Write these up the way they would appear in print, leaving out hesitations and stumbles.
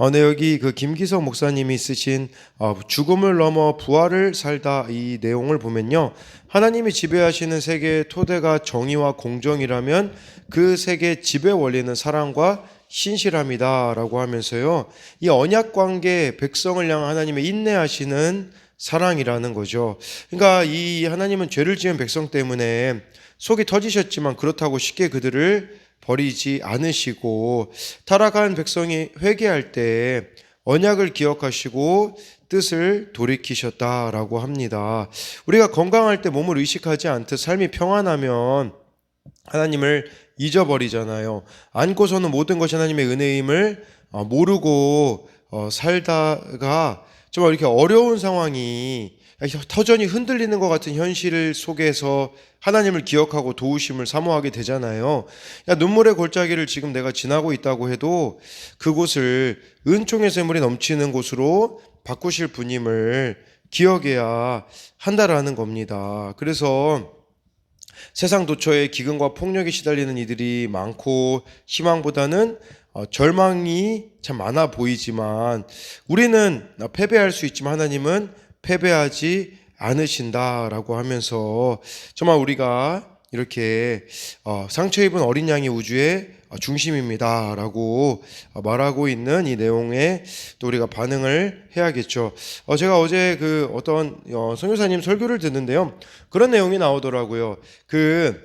네, 여기 그 김기석 목사님이 쓰신 죽음을 넘어 부활을 살다 이 내용을 보면요. 하나님이 지배하시는 세계의 토대가 정의와 공정이라면 그 세계의 지배 원리는 사랑과 신실함이다라고 하면서요. 이 언약 관계 백성을 향한 하나님의 인내하시는 사랑이라는 거죠. 그러니까 이 하나님은 죄를 지은 백성 때문에 속이 터지셨지만 그렇다고 쉽게 그들을 버리지 않으시고 타락한 백성이 회개할 때 언약을 기억하시고 뜻을 돌이키셨다라고 합니다. 우리가 건강할 때 몸을 의식하지 않듯 삶이 평안하면 하나님을 잊어버리잖아요. 안고서는 모든 것이 하나님의 은혜임을 모르고 살다가 정말 이렇게 어려운 상황이 터전이 흔들리는 것 같은 현실 속에서 하나님을 기억하고 도우심을 사모하게 되잖아요. 눈물의 골짜기를 지금 내가 지나고 있다고 해도 그곳을 은총의 샘물이 넘치는 곳으로 바꾸실 분임을 기억해야 한다라는 겁니다. 그래서 세상 도처에 기근과 폭력에 시달리는 이들이 많고 희망보다는 절망이 참 많아 보이지만 우리는 패배할 수 있지만 하나님은 패배하지 않으신다라고 하면서 정말 우리가 이렇게 상처 입은 어린 양이 우주의 중심입니다라고 말하고 있는 이 내용에 또 우리가 반응을 해야겠죠. 제가 어제 그 어떤 선교사님 설교를 듣는데요. 그런 내용이 나오더라고요. 그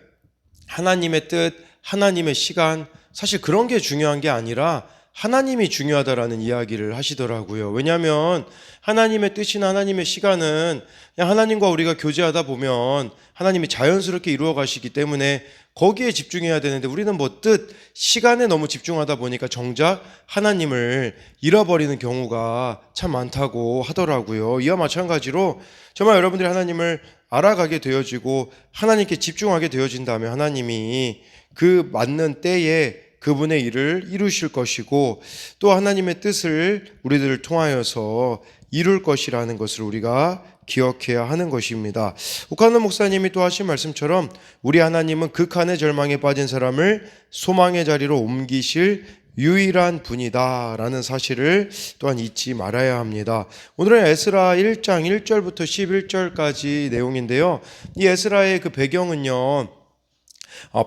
하나님의 뜻, 하나님의 시간, 사실 그런 게 중요한 게 아니라 하나님이 중요하다라는 이야기를 하시더라고요. 왜냐하면 하나님의 뜻이나 하나님의 시간은 그냥 하나님과 우리가 교제하다 보면 하나님이 자연스럽게 이루어 가시기 때문에 거기에 집중해야 되는데 우리는 뭐 뜻, 시간에 너무 집중하다 보니까 정작 하나님을 잃어버리는 경우가 참 많다고 하더라고요. 이와 마찬가지로 정말 여러분들이 하나님을 알아가게 되어지고 하나님께 집중하게 되어진다면 하나님이 그 맞는 때에 그분의 일을 이루실 것이고 또 하나님의 뜻을 우리들을 통하여서 이룰 것이라는 것을 우리가 기억해야 하는 것입니다. 오카노 목사님이 또 하신 말씀처럼 우리 하나님은 극한의 절망에 빠진 사람을 소망의 자리로 옮기실 유일한 분이다 라는 사실을 또한 잊지 말아야 합니다. 오늘은 에스라 1장 1절부터 11절까지 내용인데요. 이 에스라의 그 배경은요,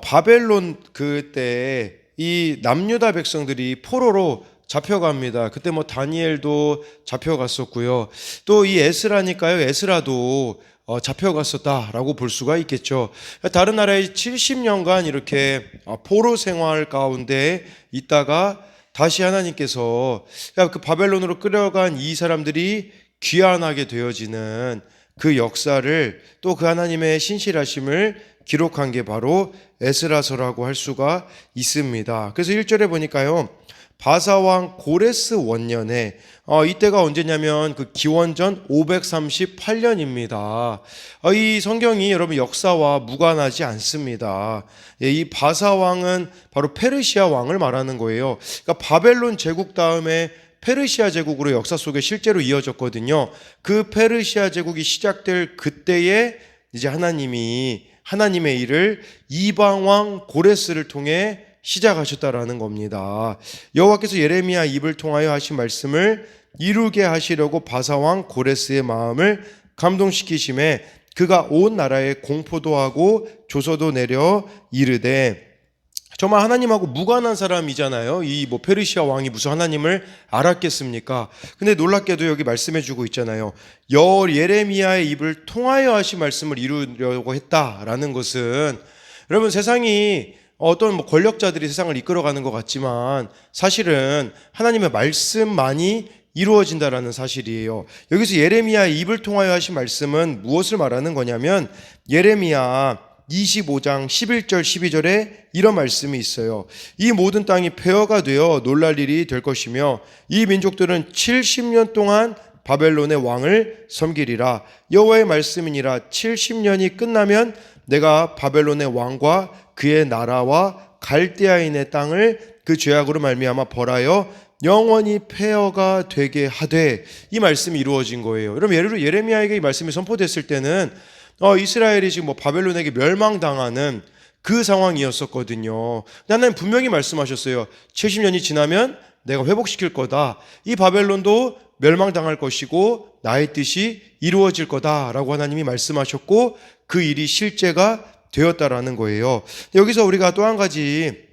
바벨론 그때 이 남유다 백성들이 포로로 잡혀갑니다. 그때 뭐 다니엘도 잡혀갔었고요. 또 이 에스라니까요. 에스라도 잡혀갔었다라고 볼 수가 있겠죠. 다른 나라에 70년간 이렇게 포로 생활 가운데 있다가 다시 하나님께서 그 바벨론으로 끌어간 이 사람들이 귀환하게 되어지는 그 역사를 또 그 하나님의 신실하심을 기록한 게 바로 에스라서라고 할 수가 있습니다. 그래서 1절에 보니까요. 바사왕 고레스 원년에 이때가 언제냐면 그 기원전 538년입니다. 이 성경이 여러분 역사와 무관하지 않습니다. 이 바사왕은 바로 페르시아 왕을 말하는 거예요. 그러니까 바벨론 제국 다음에 페르시아 제국으로 역사 속에 실제로 이어졌거든요. 그 페르시아 제국이 시작될 그때에 이제 하나님의 일을 이방왕 고레스를 통해 시작하셨다라는 겁니다. 여호와께서 예레미야 입을 통하여 하신 말씀을 이루게 하시려고 바사왕 고레스의 마음을 감동시키심에 그가 온 나라에 공포도 하고 조서도 내려 이르되, 정말 하나님하고 무관한 사람이잖아요. 이 뭐 페르시아 왕이 무슨 하나님을 알았겠습니까? 근데 놀랍게도 여기 말씀해 주고 있잖아요. 예레미야의 입을 통하여 하신 말씀을 이루려고 했다라는 것은, 여러분 세상이 어떤 뭐 권력자들이 세상을 이끌어가는 것 같지만 사실은 하나님의 말씀만이 이루어진다라는 사실이에요. 여기서 예레미야의 입을 통하여 하신 말씀은 무엇을 말하는 거냐면 예레미야 25장 11절 12절에 이런 말씀이 있어요. 이 모든 땅이 폐허가 되어 놀랄 일이 될 것이며 이 민족들은 70년 동안 바벨론의 왕을 섬기리라. 여호와의 말씀이니라. 70년이 끝나면 내가 바벨론의 왕과 그의 나라와 갈대아인의 땅을 그 죄악으로 말미암아 벌하여 영원히 폐허가 되게 하되, 이 말씀이 이루어진 거예요. 여러분 예레미야에게 이 말씀이 선포됐을 때는 이스라엘이 지금 뭐 바벨론에게 멸망당하는 그 상황이었었거든요. 하나님 분명히 말씀하셨어요. 70년이 지나면 내가 회복시킬 거다. 이 바벨론도 멸망당할 것이고 나의 뜻이 이루어질 거다라고 하나님이 말씀하셨고 그 일이 실제가 되었다라는 거예요. 여기서 우리가 또 한 가지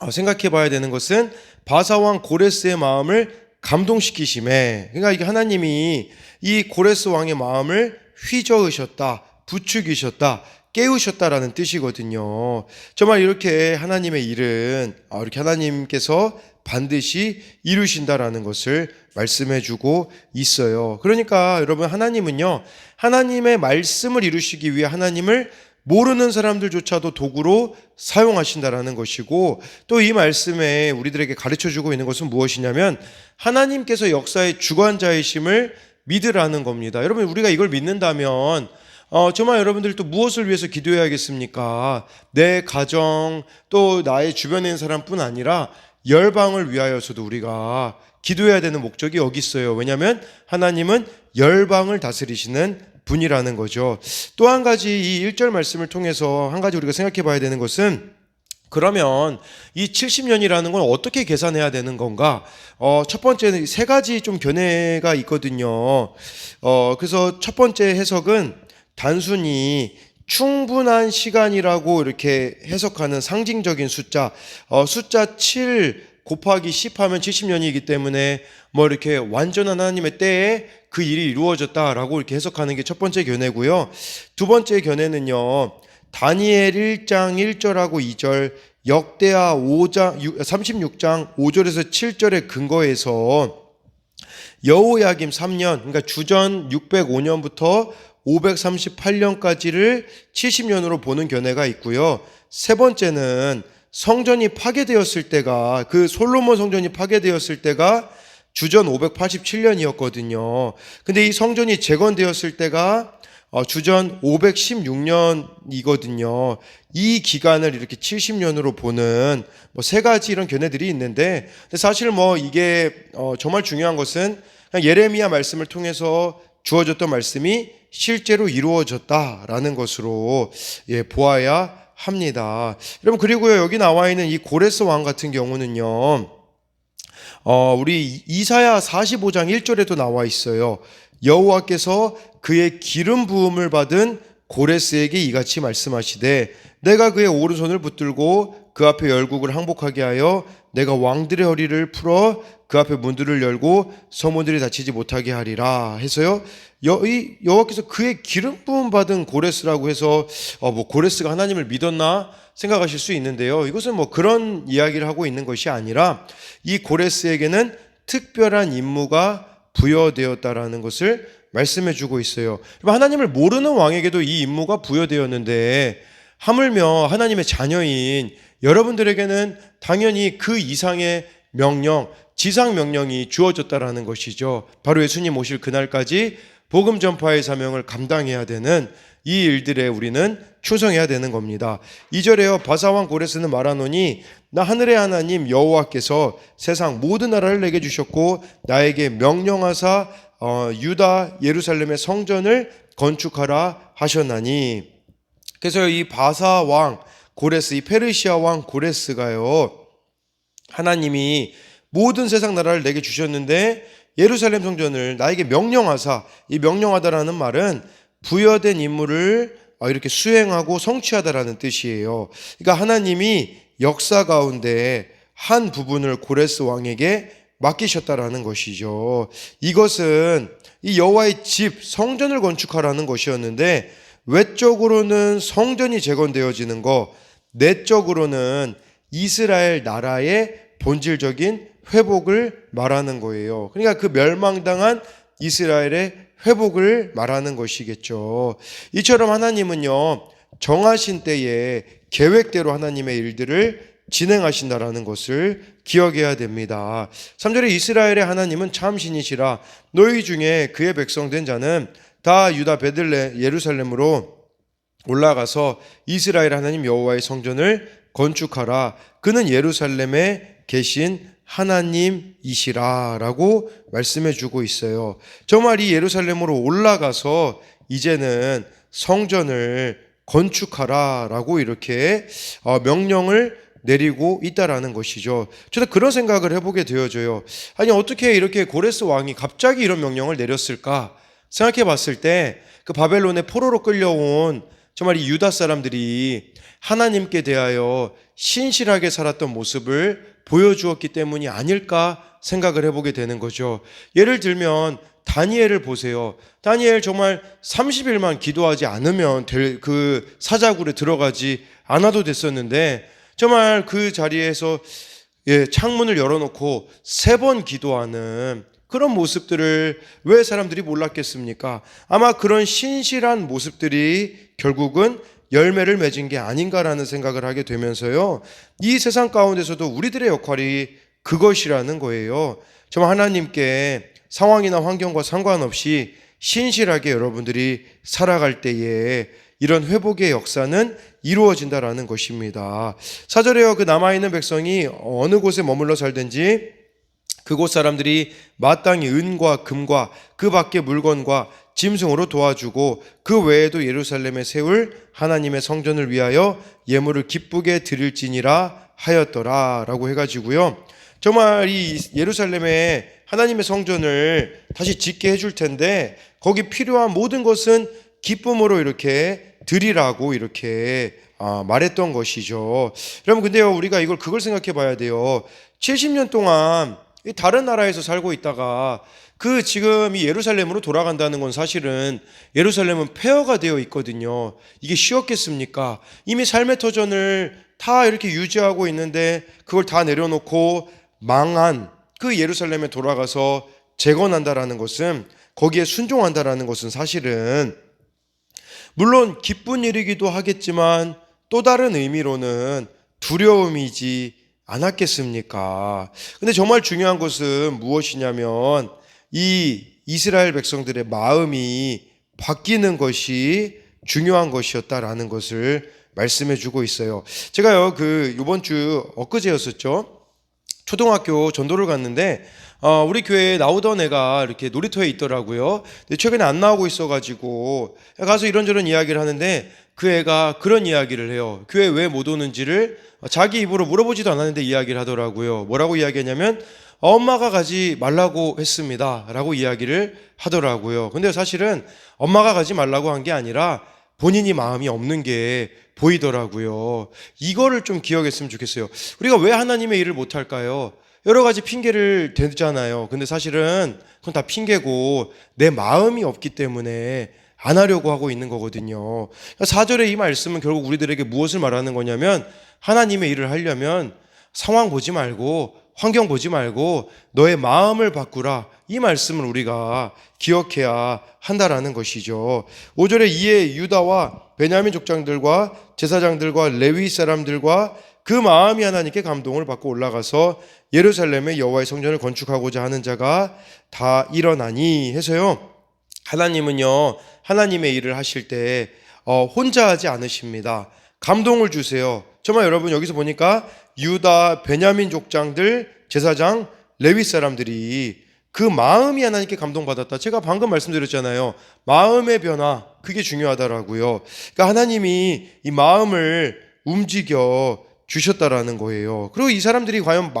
생각해 봐야 되는 것은 바사왕 고레스의 마음을 감동시키심에, 그러니까 이게 하나님이 이 고레스 왕의 마음을 휘저으셨다, 부추기셨다, 깨우셨다라는 뜻이거든요. 정말 이렇게 하나님의 일은 이렇게 하나님께서 반드시 이루신다라는 것을 말씀해주고 있어요. 그러니까 여러분, 하나님은요, 하나님의 말씀을 이루시기 위해 하나님을 모르는 사람들조차도 도구로 사용하신다라는 것이고, 또 이 말씀에 우리들에게 가르쳐주고 있는 것은 무엇이냐면 하나님께서 역사의 주관자이심을 믿으라는 겁니다. 여러분, 우리가 이걸 믿는다면 정말 여러분들이 또 무엇을 위해서 기도해야겠습니까? 내 가정, 또 나의 주변에 있는 사람뿐 아니라 열방을 위하여서도 우리가 기도해야 되는 목적이 여기 있어요. 왜냐하면 하나님은 열방을 다스리시는 분이라는 거죠. 또 한 가지 이 1절 말씀을 통해서 한 가지 우리가 생각해 봐야 되는 것은, 그러면 이 70년이라는 건 어떻게 계산해야 되는 건가? 첫 번째는 세 가지 좀 견해가 있거든요. 그래서 첫 번째 해석은 단순히 충분한 시간이라고 이렇게 해석하는 상징적인 숫자, 숫자 7 곱하기 10 하면 70년이기 때문에 뭐 이렇게 완전한 하나님의 때에 그 일이 이루어졌다라고 이렇게 해석하는 게 첫 번째 견해고요. 두 번째 견해는요, 다니엘 1장 1절하고 2절, 역대하 36장 5절에서 7절의 근거에서 여호야김 3년, 그러니까 주전 605년부터 538년까지를 70년으로 보는 견해가 있고요. 세 번째는 성전이 파괴되었을 때가, 그 솔로몬 성전이 파괴되었을 때가 주전 587년이었거든요. 근데 이 성전이 재건되었을 때가 주전 516년이거든요. 이 기간을 이렇게 70년으로 보는 세 가지 이런 견해들이 있는데, 사실 이게 정말 중요한 것은 그냥 예레미야 말씀을 통해서 주어졌던 말씀이 실제로 이루어졌다라는 것으로 보아야 합니다. 여러분, 그리고요, 여기 나와 있는 이 고레스 왕 같은 경우는요, 우리 이사야 45장 1절에도 나와 있어요. 여호와께서 그의 기름 부음을 받은 고레스에게 이같이 말씀하시되, 내가 그의 오른손을 붙들고 그 앞에 열국을 항복하게 하여 내가 왕들의 허리를 풀어 그 앞에 문들을 열고 서문들이 닫히지 못하게 하리라 해서요, 여호와께서 그의 기름 부음 받은 고레스라고 해서 고레스가 하나님을 믿었나 생각하실 수 있는데요, 이것은 그런 이야기를 하고 있는 것이 아니라 이 고레스에게는 특별한 임무가 부여되었다라는 것을 말씀해 주고 있어요. 하나님을 모르는 왕에게도 이 임무가 부여되었는데, 하물며 하나님의 자녀인 여러분들에게는 당연히 그 이상의 명령, 지상 명령이 주어졌다라는 것이죠. 바로 예수님 오실 그날까지 복음 전파의 사명을 감당해야 되는 이 일들에 우리는 충성해야 되는 겁니다. 2절에요, 바사왕 고레스는 말하노니 나 하늘의 하나님 여호와께서 세상 모든 나라를 내게 주셨고 나에게 명령하사 유다 예루살렘의 성전을 건축하라 하셨나니. 그래서 이 바사왕 고레스, 이 페르시아 왕 고레스가요, 하나님이 모든 세상 나라를 내게 주셨는데 예루살렘 성전을 나에게 명령하사, 이 명령하다라는 말은 부여된 임무를 이렇게 수행하고 성취하다라는 뜻이에요. 그러니까 하나님이 역사 가운데 한 부분을 고레스 왕에게 맡기셨다라는 것이죠. 이것은 이 여호와의 집, 성전을 건축하라는 것이었는데, 외적으로는 성전이 재건되어지는 것, 내적으로는 이스라엘 나라의 본질적인 회복을 말하는 거예요. 그러니까 그 멸망당한 이스라엘의 회복을 말하는 것이겠죠. 이처럼 하나님은요, 정하신 때에 계획대로 하나님의 일들을 진행하신다라는 것을 기억해야 됩니다. 3절에 이스라엘의 하나님은 참 신이시라. 너희 중에 그의 백성 된 자는 다 유다 베들레 예루살렘으로 올라가서 이스라엘 하나님 여호와의 성전을 건축하라. 그는 예루살렘에 계신 하나님이시라 라고 말씀해 주고 있어요. 정말 이 예루살렘으로 올라가서 이제는 성전을 건축하라 라고 이렇게 명령을 내리고 있다라는 것이죠. 저도 그런 생각을 해보게 되어져요. 아니 어떻게 이렇게 고레스 왕이 갑자기 이런 명령을 내렸을까 생각해 봤을 때 그 바벨론의 포로로 끌려온 정말 이 유다 사람들이 하나님께 대하여 신실하게 살았던 모습을 보여주었기 때문이 아닐까 생각을 해보게 되는 거죠. 예를 들면 다니엘을 보세요. 다니엘 정말 30일만 기도하지 않으면 될 그 사자굴에 들어가지 않아도 됐었는데 정말 그 자리에서 창문을 열어놓고 3번 기도하는 그런 모습들을 왜 사람들이 몰랐겠습니까? 아마 그런 신실한 모습들이 결국은 열매를 맺은 게 아닌가라는 생각을 하게 되면서요. 이 세상 가운데서도 우리들의 역할이 그것이라는 거예요. 정말 하나님께 상황이나 환경과 상관없이 신실하게 여러분들이 살아갈 때에 이런 회복의 역사는 이루어진다라는 것입니다. 4절에요. 그 남아있는 백성이 어느 곳에 머물러 살든지 그곳 사람들이 마땅히 은과 금과 그 밖의 물건과 짐승으로 도와주고 그 외에도 예루살렘에 세울 하나님의 성전을 위하여 예물을 기쁘게 드릴지니라 하였더라 라고 해가지고요. 정말 이 예루살렘에 하나님의 성전을 다시 짓게 해줄 텐데 거기 필요한 모든 것은 기쁨으로 이렇게 드리라고 이렇게 말했던 것이죠. 여러분 근데요 우리가 그걸 생각해 봐야 돼요. 70년 동안 다른 나라에서 살고 있다가 그 지금 이 예루살렘으로 돌아간다는 건 사실은 예루살렘은 폐허가 되어 있거든요. 이게 쉬웠겠습니까? 이미 삶의 터전을 다 이렇게 유지하고 있는데 그걸 다 내려놓고 망한 그 예루살렘에 돌아가서 재건한다라는 것은 거기에 순종한다라는 것은 사실은 물론 기쁜 일이기도 하겠지만 또 다른 의미로는 두려움이지 않았겠습니까? 근데 정말 중요한 것은 무엇이냐면 이 이스라엘 백성들의 마음이 바뀌는 것이 중요한 것이었다라는 것을 말씀해 주고 있어요. 제가요 이번 주 엊그제였었죠. 초등학교 전도를 갔는데 우리 교회에 나오던 애가 이렇게 놀이터에 있더라고요. 근데 최근에 안 나오고 있어가지고 가서 이런저런 이야기를 하는데 그 애가 그런 이야기를 해요. 교회 왜 못 오는지를 자기 입으로 물어보지도 않았는데 이야기를 하더라고요. 뭐라고 이야기했냐면 엄마가 가지 말라고 했습니다 라고 이야기를 하더라고요. 근데 사실은 엄마가 가지 말라고 한 게 아니라 본인이 마음이 없는 게 보이더라고요. 이거를 좀 기억했으면 좋겠어요. 우리가 왜 하나님의 일을 못할까요? 여러 가지 핑계를 대잖아요. 근데 사실은 그건 다 핑계고 내 마음이 없기 때문에 안 하려고 하고 있는 거거든요. 4절의 이 말씀은 결국 우리들에게 무엇을 말하는 거냐면 하나님의 일을 하려면 상황 보지 말고 환경 보지 말고 너의 마음을 바꾸라. 이 말씀을 우리가 기억해야 한다라는 것이죠. 5절에 이에 유다와 베냐민 족장들과 제사장들과 레위 사람들과 그 마음이 하나님께 감동을 받고 올라가서 예루살렘의 여호와의 성전을 건축하고자 하는 자가 다 일어나니 해서요. 하나님은요 하나님의 일을 하실 때 혼자 하지 않으십니다. 감동을 주세요. 정말 여러분 여기서 보니까 유다, 베냐민 족장들, 제사장, 레위 사람들이 그 마음이 하나님께 감동받았다. 제가 방금 말씀드렸잖아요. 마음의 변화, 그게 중요하더라고요. 그러니까 하나님이 이 마음을 움직여 주셨다라는 거예요. 그리고 이 사람들이 과연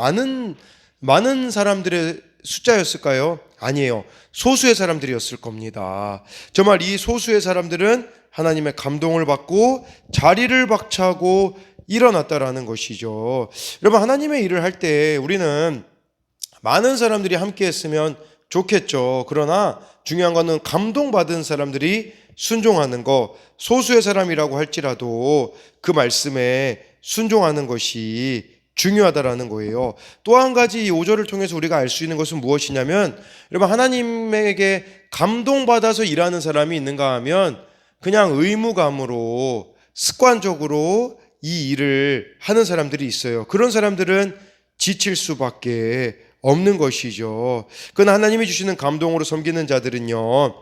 많은 사람들의 숫자였을까요? 아니에요. 소수의 사람들이었을 겁니다. 정말 이 소수의 사람들은 하나님의 감동을 받고 자리를 박차고 일어났다라는 것이죠. 여러분 하나님의 일을 할 때 우리는 많은 사람들이 함께 했으면 좋겠죠. 그러나 중요한 것은 감동받은 사람들이 순종하는 것, 소수의 사람이라고 할지라도 그 말씀에 순종하는 것이 중요하다라는 거예요. 또 한 가지 이 5절을 통해서 우리가 알 수 있는 것은 무엇이냐면 여러분 하나님에게 감동받아서 일하는 사람이 있는가 하면 그냥 의무감으로 습관적으로 이 일을 하는 사람들이 있어요. 그런 사람들은 지칠 수밖에 없는 것이죠. 그러나 하나님이 주시는 감동으로 섬기는 자들은요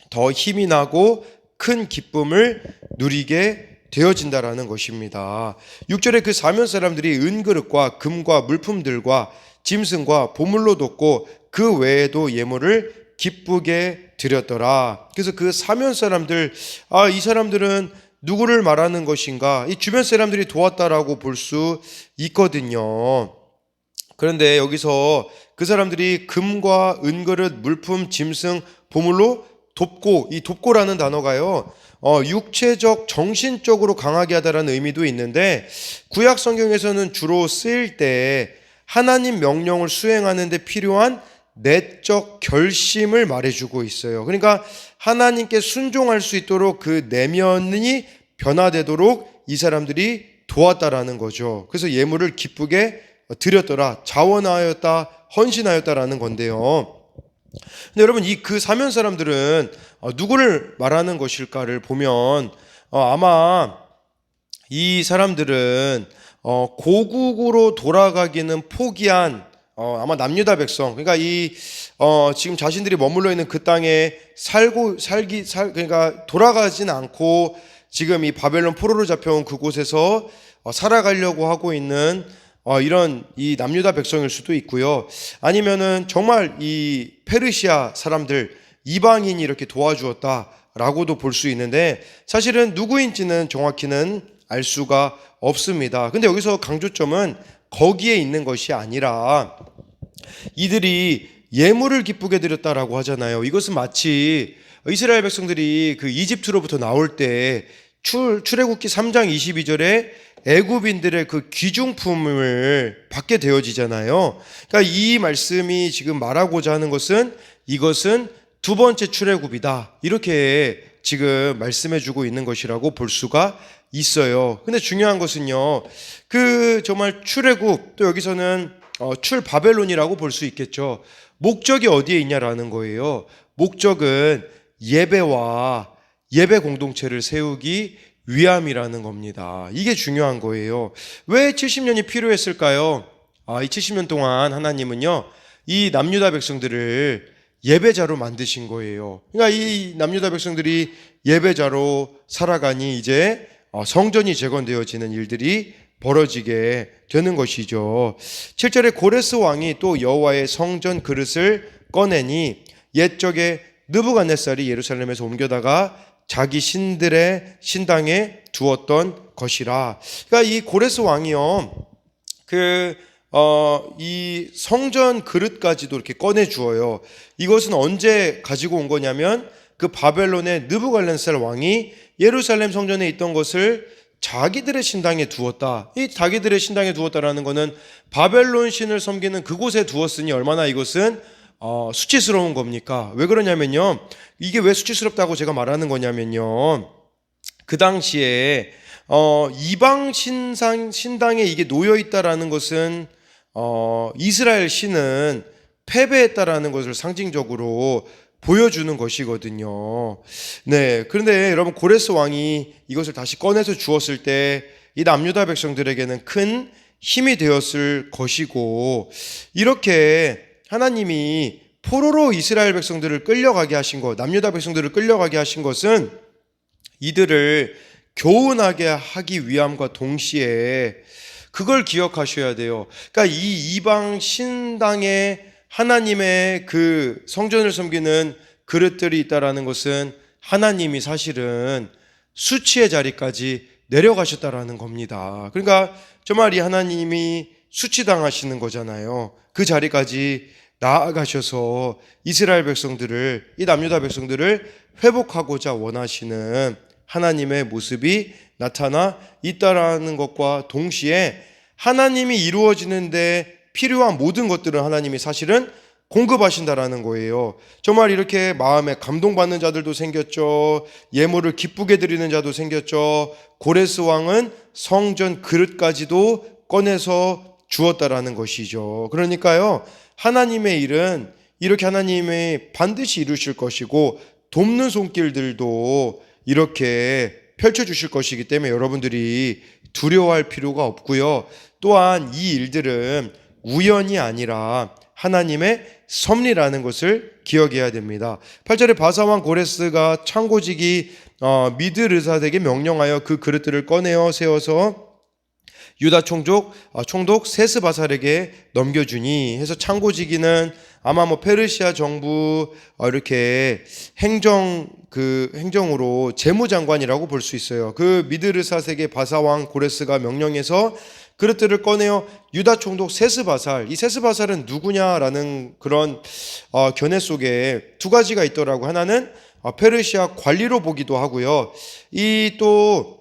더 힘이 나고 큰 기쁨을 누리게 되어진다라는 것입니다. 6절에 그 사면 사람들이 은그릇과 금과 물품들과 짐승과 보물로 돋고 그 외에도 예물을 기쁘게 드렸더라. 그래서 그 사면 사람들, 이 사람들은 누구를 말하는 것인가? 이 주변 사람들이 도왔다라고 볼 수 있거든요. 그런데 여기서 그 사람들이 금과 은그릇, 물품, 짐승, 보물로 돕고, 이 돕고라는 단어가요, 육체적, 정신적으로 강하게 하다라는 의미도 있는데, 구약 성경에서는 주로 쓰일 때 하나님 명령을 수행하는 데 필요한 내적 결심을 말해주고 있어요. 그러니까 하나님께 순종할 수 있도록 그 내면이 변화되도록 이 사람들이 도왔다라는 거죠. 그래서 예물을 기쁘게 드렸더라, 자원하였다, 헌신하였다라는 건데요. 근데 여러분, 이 그 사면 사람들은 누구를 말하는 것일까를 보면 아마 이 사람들은 고국으로 돌아가기는 포기한 아마 남유다 백성, 그러니까 지금 자신들이 머물러 있는 그 땅에 그러니까 돌아가진 않고 지금 이 바벨론 포로로 잡혀온 그곳에서 살아가려고 하고 있는 이런 이 남유다 백성일 수도 있고요. 아니면은 정말 이 페르시아 사람들, 이방인이 이렇게 도와주었다라고도 볼 수 있는데, 사실은 누구인지는 정확히는 알 수가 없습니다. 근데 여기서 강조점은 거기에 있는 것이 아니라 이들이 예물을 기쁘게 드렸다라고 하잖아요. 이것은 마치 이스라엘 백성들이 그 이집트로부터 나올 때 출애굽기 3장 22절에 애굽인들의 그 귀중품을 받게 되어지잖아요. 그러니까 이 말씀이 지금 말하고자 하는 것은 이것은 두 번째 출애굽이다, 이렇게 지금 말씀해주고 있는 것이라고 볼 수가 있어요. 근데 중요한 것은요, 그 정말 출애굽, 또 여기서는 출바벨론이라고 볼 수 있겠죠. 목적이 어디에 있냐라는 거예요. 목적은 예배와 예배 공동체를 세우기 위함이라는 겁니다. 이게 중요한 거예요. 왜 70년이 필요했을까요? 이 70년 동안 하나님은요, 이 남유다 백성들을 예배자로 만드신 거예요. 그러니까 이 남유다 백성들이 예배자로 살아가니 이제 성전이 재건되어지는 일들이 벌어지게 되는 것이죠. 7절에 고레스 왕이 또 여호와의 성전 그릇을 꺼내니 옛적에 느부갓네살이 예루살렘에서 옮겨다가 자기 신들의 신당에 두었던 것이라. 그러니까 이 고레스 왕이요, 이 성전 그릇까지도 이렇게 꺼내 주어요. 이것은 언제 가지고 온 거냐면, 그 바벨론의 느부갓네살 왕이 예루살렘 성전에 있던 것을 자기들의 신당에 두었다. 이 자기들의 신당에 두었다라는 것은 바벨론 신을 섬기는 그곳에 두었으니 얼마나 이것은 수치스러운 겁니까? 왜 그러냐면요, 이게 왜 수치스럽다고 제가 말하는 거냐면요, 그 당시에 이방 신당에 이게 놓여 있다라는 것은 이스라엘 신은 패배했다라는 것을 상징적으로 보여주는 것이거든요. 네, 그런데 여러분, 고레스 왕이 이것을 다시 꺼내서 주었을 때 이 남유다 백성들에게는 큰 힘이 되었을 것이고, 이렇게 하나님이 포로로 이스라엘 백성들을 끌려가게 하신 것, 남유다 백성들을 끌려가게 하신 것은 이들을 교훈하게 하기 위함과 동시에 그걸 기억하셔야 돼요. 그러니까 이 이방 신당에 하나님의 그 성전을 섬기는 그릇들이 있다라는 것은 하나님이 사실은 수치의 자리까지 내려가셨다라는 겁니다. 그러니까 정말 이 하나님이 수치당하시는 거잖아요. 그 자리까지 나아가셔서 이스라엘 백성들을, 이 남유다 백성들을 회복하고자 원하시는 하나님의 모습이 나타나 있다라는 것과 동시에 하나님이 이루어지는데 필요한 모든 것들은 하나님이 사실은 공급하신다라는 거예요. 정말 이렇게 마음에 감동받는 자들도 생겼죠. 예물을 기쁘게 드리는 자도 생겼죠. 고레스 왕은 성전 그릇까지도 꺼내서 주었다라는 것이죠. 그러니까요, 하나님의 일은 이렇게 하나님이 반드시 이루실 것이고, 돕는 손길들도 이렇게 펼쳐주실 것이기 때문에 여러분들이 두려워할 필요가 없고요. 또한 이 일들은 우연이 아니라 하나님의 섭리라는 것을 기억해야 됩니다. 8절에 바사왕 고레스가 창고지기 미드르사덱에게 명령하여 그 그릇들을 꺼내어 세워서 유다 총독 세스바살에게 넘겨주니 해서, 창고지기는 아마 뭐 페르시아 정부 이렇게 행정으로 재무장관이라고 볼 수 있어요. 그 미드르사 세계 바사 왕 고레스가 명령해서 그릇들을 꺼내어 유다 총독 세스바살, 이 세스바살은 누구냐라는 그런 견해 속에 두 가지가 있더라고. 하나는 페르시아 관리로 보기도 하고요. 이 또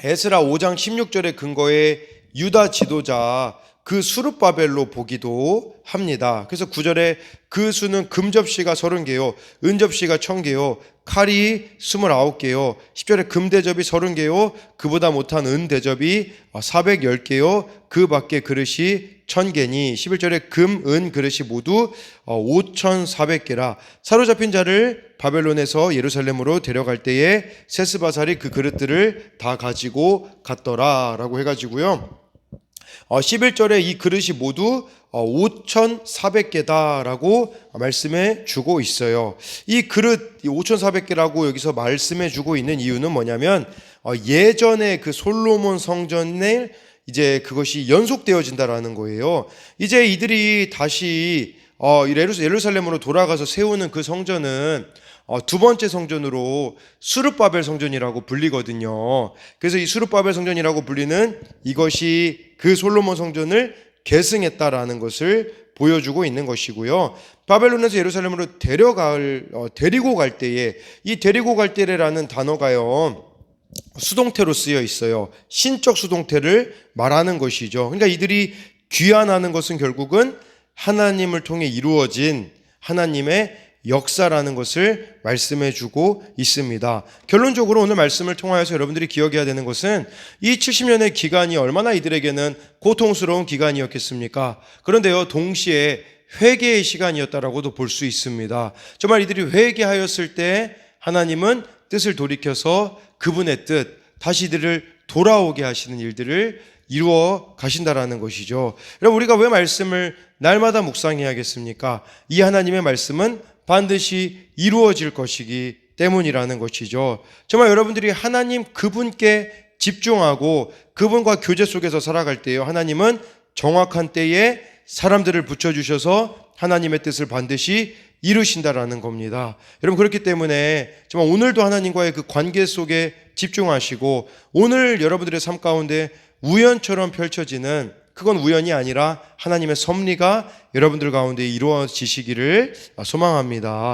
에스라 5장 16절의 근거에 유다 지도자 그 수룹바벨로 보기도 합니다. 그래서 9절에 그 수는 금접시가 30개요, 은접시가 1000개요, 칼이 29개요. 10절에 금대접이 30개요, 그보다 못한 은대접이 410개요, 그 밖에 그릇이 1000개니. 11절에 금, 은 그릇이 모두 5400개라. 사로잡힌 자를 바벨론에서 예루살렘으로 데려갈 때에 세스바살이 그 그릇들을 다 가지고 갔더라 라고 해가지고요, 11절에 이 그릇이 모두 5400개다라고 말씀해 주고 있어요. 이 그릇 5400개라고 여기서 말씀해 주고 있는 이유는 뭐냐면 예전에 그 솔로몬 성전에 이제 그것이 연속되어진다라는 거예요. 이제 이들이 다시 예루살렘으로 돌아가서 세우는 그 성전은 두 번째 성전으로 수룹바벨 성전이라고 불리거든요. 그래서 이 수룹바벨 성전이라고 불리는 이것이 그 솔로몬 성전을 계승했다라는 것을 보여주고 있는 것이고요. 바벨론에서 예루살렘으로 데리고 갈 때에, 이 데리고 갈 때라는 단어가요, 수동태로 쓰여 있어요. 신적 수동태를 말하는 것이죠. 그러니까 이들이 귀환하는 것은 결국은 하나님을 통해 이루어진 하나님의 역사라는 것을 말씀해 주고 있습니다. 결론적으로 오늘 말씀을 통하여서 여러분들이 기억해야 되는 것은 이 70년의 기간이 얼마나 이들에게는 고통스러운 기간이었겠습니까? 그런데요, 동시에 회개의 시간이었다라고도 볼 수 있습니다. 정말 이들이 회개하였을 때 하나님은 뜻을 돌이켜서 그분의 뜻, 다시 이들을 돌아오게 하시는 일들을 이루어 가신다라는 것이죠. 여러분, 우리가 왜 말씀을 날마다 묵상해야겠습니까? 이 하나님의 말씀은 반드시 이루어질 것이기 때문이라는 것이죠. 정말 여러분들이 하나님 그분께 집중하고 그분과 교제 속에서 살아갈 때요, 하나님은 정확한 때에 사람들을 붙여주셔서 하나님의 뜻을 반드시 이루신다라는 겁니다. 여러분, 그렇기 때문에 정말 오늘도 하나님과의 그 관계 속에 집중하시고, 오늘 여러분들의 삶 가운데 우연처럼 펼쳐지는, 그건 우연이 아니라 하나님의 섭리가 여러분들 가운데 이루어지시기를 소망합니다.